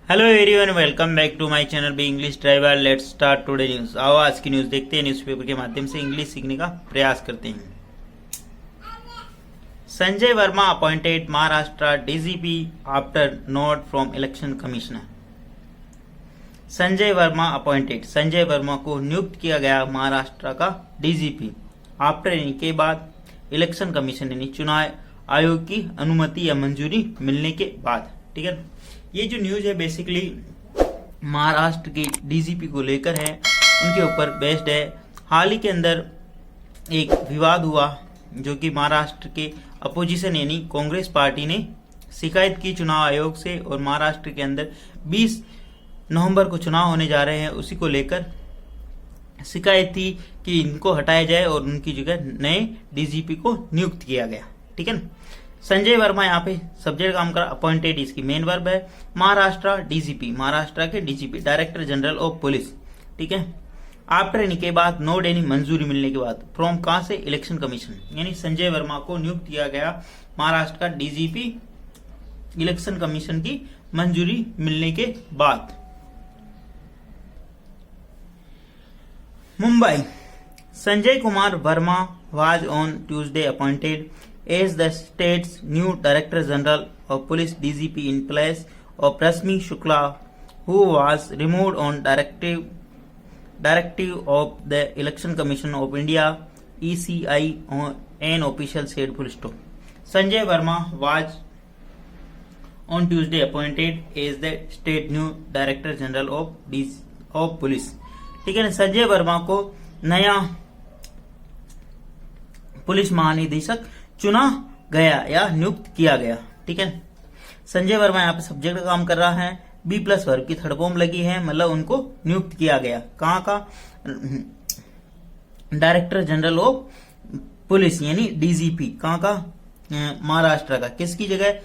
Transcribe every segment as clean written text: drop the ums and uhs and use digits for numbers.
Hello everyone, welcome back to my channel be English driver. Let's start today news. आओ आज की news देखते हैं, न्यूज़पेपर के माध्यम से इंग्लिश सीखने का प्रयास करते हैं। Sanjay Verma appointed Maharashtra DGP after note from election commissioner. Sanjay Verma appointed, Sanjay Verma को नियुक्त किया गया महाराष्ट्र का डीजीपी आफ्टर, के बाद इलेक्शन कमीशन यानी चुनाव आयोग की अनुमति या मंजूरी मिलने के बाद। ठीक है, ये जो न्यूज है बेसिकली महाराष्ट्र के डीजीपी को लेकर है, उनके ऊपर बेस्ड है। हाल ही के अंदर एक विवाद हुआ जो कि महाराष्ट्र के अपोजिशन यानी कांग्रेस पार्टी ने शिकायत की चुनाव आयोग से, और महाराष्ट्र के अंदर 20 नवंबर को चुनाव होने जा रहे हैं, उसी को लेकर शिकायत थी कि इनको हटाया जाए और उनकी जगह नए डीजीपी को नियुक्त किया गया। ठीक है, संजय वर्मा यहाँ पे सब्जेक्ट काम कर, अपॉइंटेड इसकी मेन वर्ब है। महाराष्ट्र डीजीपी, महाराष्ट्र के DGP director general of police. ठीक है, आफ्टर यानी के बाद, नोट यानी मंजूरी मिलने के बाद, फ्रॉम कहां से, इलेक्शन कमीशन, यानी संजय वर्मा को नियुक्त किया गया महाराष्ट्र का डीजीपी इलेक्शन कमीशन की मंजूरी मिलने के बाद। Mumbai, Sanjay Kumar Verma was on Tuesday appointed as the state's new Director General of Police DGP in place of Rashmi Shukla, who was removed on directive of the Election Commission of India (ECI), an official said. Full stop. Sanjay Verma was on Tuesday appointed as the state new Director General of Police. ठीक है ना, संजय वर्मा को नया police महानिदेशक चुना गया या नियुक्त किया गया। ठीक है, संजय वर्मा यहाँ पे सब्जेक्ट का काम कर रहा है, बी प्लस वर्ब की थर्ड फॉर्म लगी है, मतलब उनको नियुक्त किया गया। कहाँ का, डायरेक्टर जनरल ऑफ पुलिस यानी डीजीपी, कहाँ का, महाराष्ट्र का। किसकी जगह,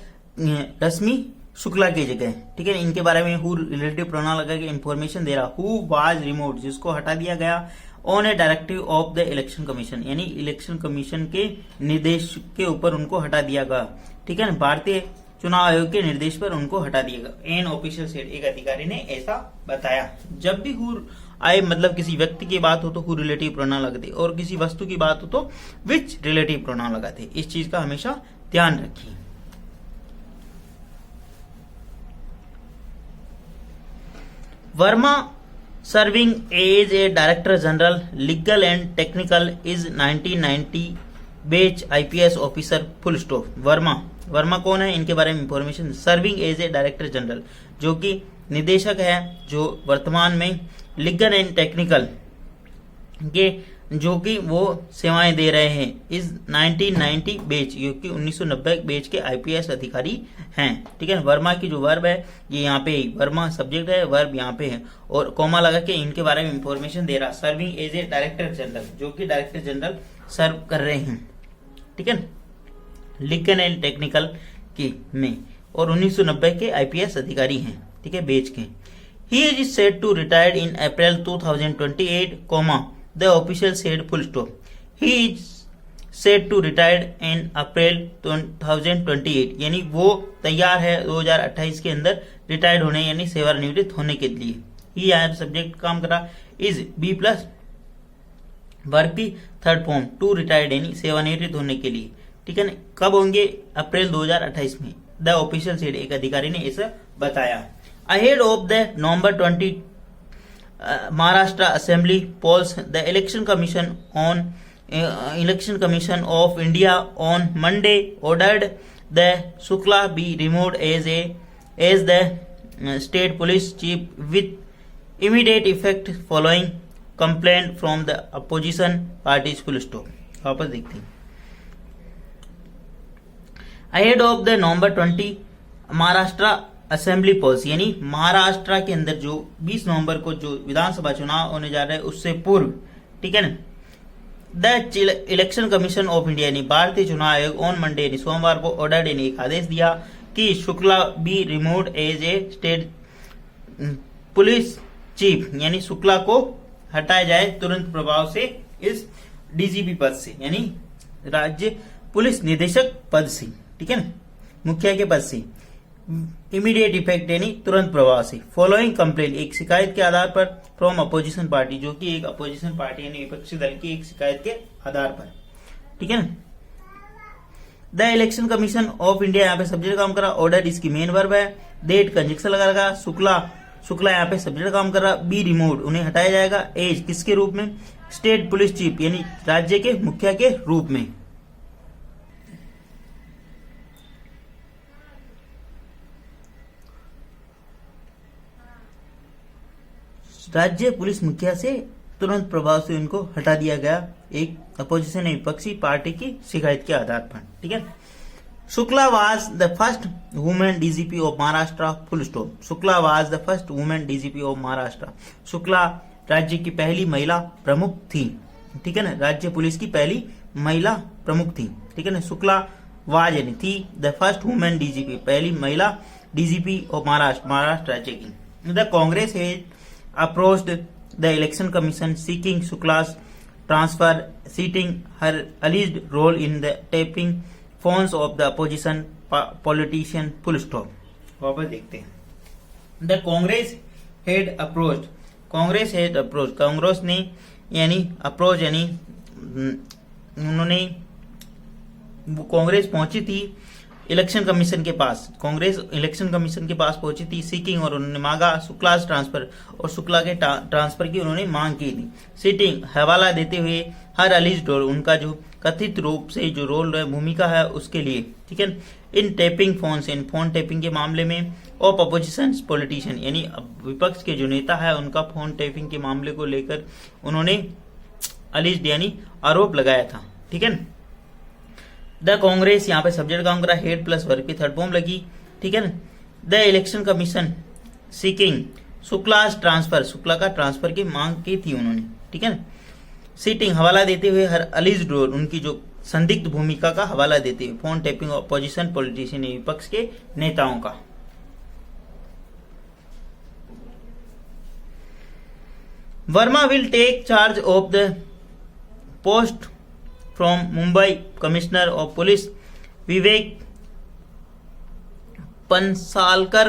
रश्मि शुक्ला की जगह। ठीक है, इनके बारे में हु रिलेटिव प्रोनाउन लगा के इंफॉर्मेशन दे रहा। हु वाज रिमूव्ड, जिसको हटा दिया गया, on A directive of the election commission, यानी इलेक्शन कमीशन के निर्देश के ऊपर उनको हटा दिया गया। ठीक है, भारतीय चुनाव आयोग के निर्देश पर उनको हटा दिया गया। एन ऑफिशियल सेड, एक अधिकारी ने ऐसा बताया। जब भी हु आए, मतलब किसी व्यक्ति की बात हो तो हु रिलेटिव प्रोनाउन लगाते, और किसी वस्तु की बात हो तो विच रिलेटिव प्रोनाउन लगाते। इस चीज का हमेशा ध्यान रखिए। Verma serving as a Director General Legal and Technical is 1990 batch IPS officer. Full stop. Verma कौन है, इनके बारे में information. Serving as a director general, जो कि निदेशक है, जो वर्तमान में लीगल एंड टेक्निकल के जो कि वो सेवाएं दे रहे हैं। इस 1990 बैच, जो कि 1990 बैच के आईपीएस अधिकारी हैं। ठीक है, वर्मा की जो वर्ब है ये यहाँ पे, वर्मा सब्जेक्ट है, वर्ब यहाँ पे है, और कॉमा लगा के इनके बारे में इंफॉर्मेशन दे रहा। Serving as a director general, जो कि डायरेक्टर जनरल सर्व कर रहे हैं। ठीक है, लीगल एंड टेक्निकल की में, और 1990 के आईपीएस अधिकारी हैं। ठीक है, बैच के। He is set to retired in April 2028, the official said. Full stop. He is set to retire in April 2028, यानी वो तैयार है 2028 के अंदर रिटायर्ड होने यानी सेवानिवृत्त होने के लिए। ही यहाँ सब्जेक्ट काम करा, इज बी प्लस वर्ब की थर्ड फॉर्म, टू रिटायर्ड यानी सेवानिवृत्त होने के लिए। ठीक है ना, कब होंगे, अप्रैल 2028 में। द ऑफिशियल सेड, एक अधिकारी ने ऐसा बताया। Ahead of the November 20 Maharashtra Assembly polls, the Election Commission of India on Monday ordered the Shukla be removed as the state police chief with immediate effect following complaint from the opposition parties. Full stop. वापस देखते हैं। Ahead of the November 20 Maharashtra assembly polls, यानी महाराष्ट्र के अंदर जो 20 नवंबर को जो विधानसभा चुनाव होने जा रहे हैं उससे पूर्व। ठीक है ना, the election commission of India यानी भारतीय चुनाव आयोग ऑन मंडे यानी सोमवार को ऑर्डर यानी एक आदेश दिया कि Shukla be removed as a state police chief, यानी शुक्ला को हटाया जाए तुरंत प्रभाव से इस डीजीपी पद से, यानी राज्य पुलिस निदेशक पद से। ठीक है ना, मुखिया के पद से। इमीडिएट इफेक्ट यानी तुरंत प्रभाव से। फॉलोइंग कंप्लेंट, एक शिकायत के आधार पर फ्रॉम अपोजिशन पार्टी, जो कि एक अपोजिशन पार्टी यानी विपक्षी दल की एक शिकायत के आधार पर, ठीक है ना। The election commission of India, यहाँ पे सब्जेक्ट काम कर रहा, ऑर्डर इसकी मेन वर्ब है, डेट कंजक्शन लगा रखा, शुक्ला यहाँ पे सब्जेक्ट काम कर रहा, बी रिमूव्ड उन्हें हटाया जाएगा, एज किसके रूप में, स्टेट पुलिस चीफ यानी राज्य के मुखिया के रूप में। राज्य पुलिस मुखिया से तुरंत प्रभाव से उनको हटा दिया गया एक अपोजिशन विपक्षी पार्टी की शिकायत के आधार पर, ठीक है। Shukla was the first women DGP of Maharashtra, full stop. Shukla was the first women DGP of Maharashtra. Shukla राज्य की पहली महिला प्रमुख थी, ठीक है ना, राज्य पुलिस की पहली महिला प्रमुख थी, ठीक है ना। शुक्ला वाज यानी थी, द फर्स्ट वुमेन डीजीपी पहली महिला डीजीपी ऑफ महाराष्ट्र राज्य की। The Congress has approached the election commission seeking Shukla's transfer, citing her alleged role in the tapping phones of the opposition politician, full stop। वापस देखते हैं। The Congress had approached, Congress ने यानी approach यानी उन्होंने, कांग्रेस पहुंची थी इलेक्शन कमीशन के पास, कांग्रेस इलेक्शन कमीशन के पास पहुंची थी सीकिंग, और उन्होंने मांगा शुक्ला's ट्रांसफर, और शुक्ला के ट्रांसफर की उन्होंने मांग की थी। सिटिंग हवाला देते हुए हर अलीज रोल, उनका जो कथित रूप से जो रोल है भूमिका है उसके लिए, ठीक है। इन टैपिंग फोन से, इन फोन टैपिंग के मामले में, ऑफ अपोजिशन पॉलिटिशियन यानी विपक्ष के जो नेता है उनका फोन टैपिंग के मामले को लेकर उन्होंने अलीज यानी आरोप लगाया था, ठीक है। द कांग्रेस यहाँ पे सब्जेक्ट काम करा, हेड प्लस वर्ब की थर्ड फॉर्म लगी, ठीक है ना। The election commission seeking Shukla's transfer, Shukla का ट्रांसफर की मांग की थी उन्होंने, ठीक है ना। सीटिंग हवाला देते हुए हर अलीज रोल, उनकी जो संदिग्ध भूमिका का हवाला देते हुए, फोन टैपिंग अपोजिशन पॉलिटिशियन विपक्ष के नेताओं का। Verma will take charge of the post from Mumbai Commissioner of Police Vivek Pansalkar,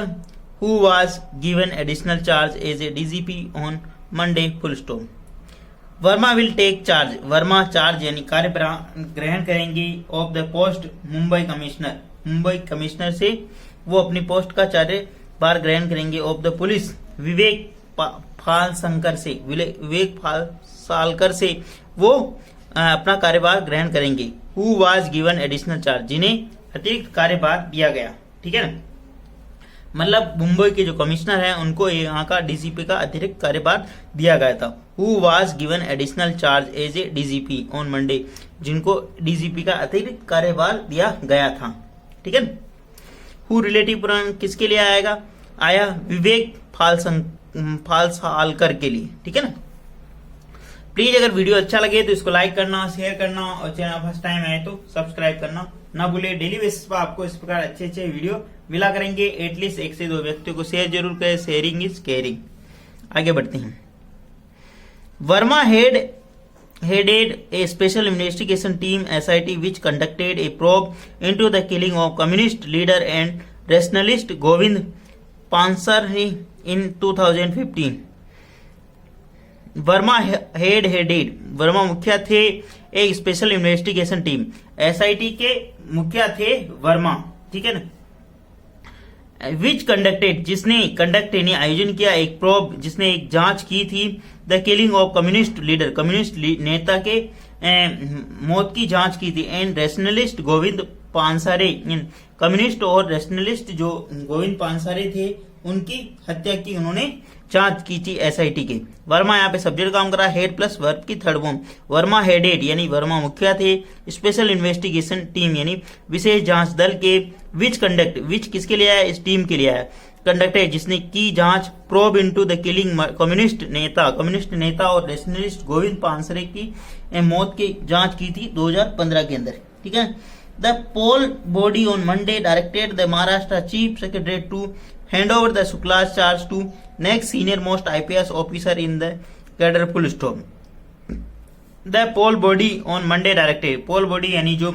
who was given additional charge as a DGP on Monday, full stop। Verma will take charge, Verma charge यानी कार्यभार ग्रहण करेंगे of the post Mumbai commissioner से वो अपनी पोस्ट का कार्यभार ग्रहण करेंगे of the police Vivek Phalsalkar से वो अपना कार्यभार ग्रहण करेंगे। Who was given additional charge, जिन्हें अतिरिक्त कार्यभार दिया गया, ठीक है ना। मतलब मुंबई के जो कमिश्नर हैं उनको यहाँ का डीजीपी का अतिरिक्त कार्यभार दिया गया था। Who was given additional charge as a DGP on Monday, जिनको डीजीपी का अतिरिक्त कार्यभार दिया गया था, ठीक है। हु रिलेटिव प्रोनाउन किसके लिए आया विवेक फालसालकर के लिए, ठीक है ना। प्लीज अगर वीडियो अच्छा लगे तो इसको लाइक करना, शेयर करना, और चैनल फर्स्ट टाइम आए तो सब्सक्राइब करना ना भूले। डेली बेसिस पर आपको इस प्रकार अच्छे वीडियो मिला करेंगे। एटलीस्ट 1 से 2 व्यक्तियों को शेयर जरूर करें, शेयरिंग इज केयरिंग। आगे बढ़ते हैं। Verma headed a special investigation team SIT which conducted a probe into the killing of communist leader and rationalist Govind Pansari in 2015। Verma headed, Verma मुखिया थे एक स्पेशल इन्वेस्टिगेशन टीम, एसआईटी के मुखिया थे वर्मा, ठीक है ना। विच कंडक्टेड, जिसने कंडक्ट यानी आयोजन किया, एक प्रोब जिसने एक जांच की थी, the killing of communist leader, communist नेता के मौत की जांच की थी, and rationalist Govind Pansare, communist और रैशनलिस्ट जो गोविंद पानसारे थे उनकी हत्या की उन्होंने जांच की थी एसआईटी के। वर्मा यहाँ पे सब्जेक्ट काम करा, हेड प्लस वर्ब की थर्ड फॉर्म। वर्मा हेडेड यानी वर्मा मुखिया थे, स्पेशल इन्वेस्टिगेशन टीम यानी विशेष जांच दल के, विच कंडक्ट, विच किसके लिए आया, इस टीम के लिए आया, कंडक्टेड जिसने की जांच, probe into the killing, communist नेता और नेशनलिस्ट गोविंद पानसरे की मौत की जांच की थी 2015 के अंदर, ठीक है। The poll body on Monday directed the Maharashtra chief secretary to hand over the Shukla's charge to next senior most IPS officer in the cadre, full stop। The poll body on Monday directed, poll body यानी जो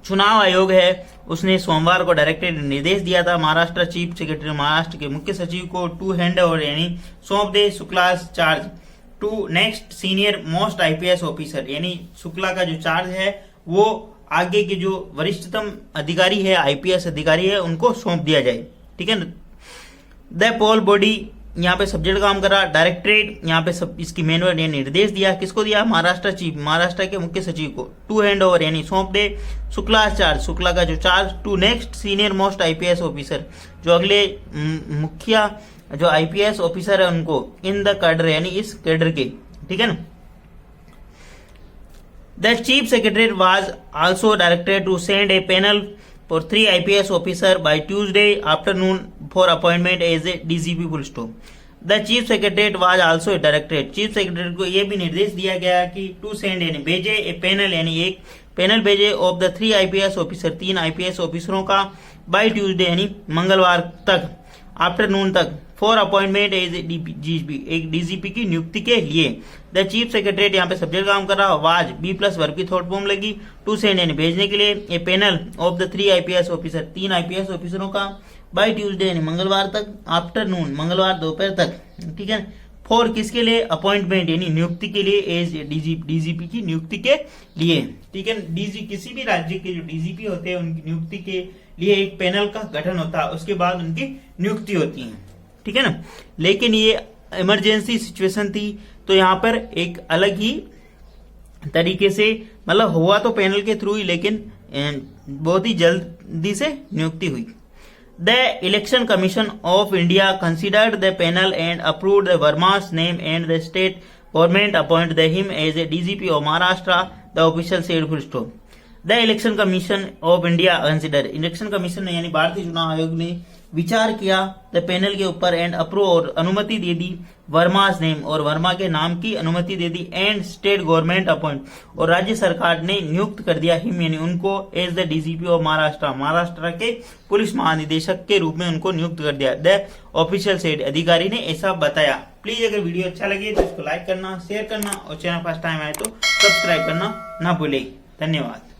चुनाव आयोग है उसने सोमवार को directed निर्देश दिया था महाराष्ट्र चीफ सेक्रेटरी महाराष्ट्र के मुख्य सचिव को टू हैंड ओवर यानी सौंप दे Shukla charge to next senior most IPS officer, यानी शुक्ला का जो चार्ज है वो आगे के जो वरिष्ठतम अधिकारी है आईपीएस अधिकारी है उनको सौंप दिया जाए। ठीक है ना। द पोल बॉडी यहाँ पे सब्जेक्ट काम करा, डायरेक्टरेट यहाँ पे सब इसकी मेनुअल ने निर्देश दिया, किसको दिया, महाराष्ट्र चीफ महाराष्ट्र के मुख्य सचिव को, टू हैंड ओवर यानी सौंप दे शुक्ला चार्ज शुक्ला का जो charge to next senior most IPS officer, जो अगले मुखिया जो आईपीएस ऑफिसर है उनको, इन द कैडर यानी इस कैडर के। ठीक है ना। The chief secretary was also directed to send a panel for 3 IPS officer by Tuesday afternoon for appointment as a DGP full stop. The chief secretary was also directed. Chief secretary को यह भी निर्देश दिया गया कि to send यानी भेजे ए panel यानी एक पैनल भेजे of the 3 IPS officer 3 IPS ऑफिसरों का बाय ट्यूसडे यानी मंगलवार तक आफ्टरनून तक फॉर अपॉइंटमेंट एज डीजीपी एक डीजीपी की नियुक्ति के लिए। द चीफ सेक्रेटरी यहाँ पे सब्जेक्ट काम कर रहा वाज बी प्लस वर्ब की थॉट फॉर्म लगी टू सेंड यानी भेजने के लिए a panel of the 3 IPS officer 3 IPS ऑफिसरों का बाय ट्यूसडे यानी मंगलवार तक आफ्टरनून मंगलवार दोपहर तक। ठीक है। फॉर किसके लिए, अपॉइंटमेंट यानी नियुक्ति के लिए एज डीजीपी की नियुक्ति के लिए। ठीक है। डीजी किसी भी राज्य के जो डीजीपी होते हैं उनकी नियुक्ति के लिए एक पैनल का गठन होता है, उसके बाद उनकी नियुक्ति होती है। ठीक है ना। लेकिन ये इमरजेंसी सिचुएशन थी तो यहाँ पर एक अलग ही तरीके से मतलब हुआ तो पैनल के थ्रू ही, लेकिन बहुत ही जल्दी से नियुक्ति हुई। The Election Commission of India considered the panel and approved the Verma's name and the state government appointed him as a DGP of Maharashtra, the official said full stop. The Election Commission of India considered Election Commission यानी भारतीय चुनाव आयोग ने विचार किया the panel के ऊपर and approve और अनुमति दे दी वर्मा's नेम और वर्मा के नाम की अनुमति दे दी एंड स्टेट गवर्नमेंट अपॉइंट और राज्य सरकार ने नियुक्त कर दिया हिम यानी उनको as the DGP of Maharashtra Maharashtra के पुलिस महानिदेशक के रूप में उनको नियुक्त कर दिया। द ऑफिशियल सेड अधिकारी ने ऐसा बताया। प्लीज अगर वीडियो अच्छा लगे तो इसको लाइक करना शेयर करना और चैनल फर्स्ट टाइम आए तो सब्सक्राइब करना ना भूले। धन्यवाद।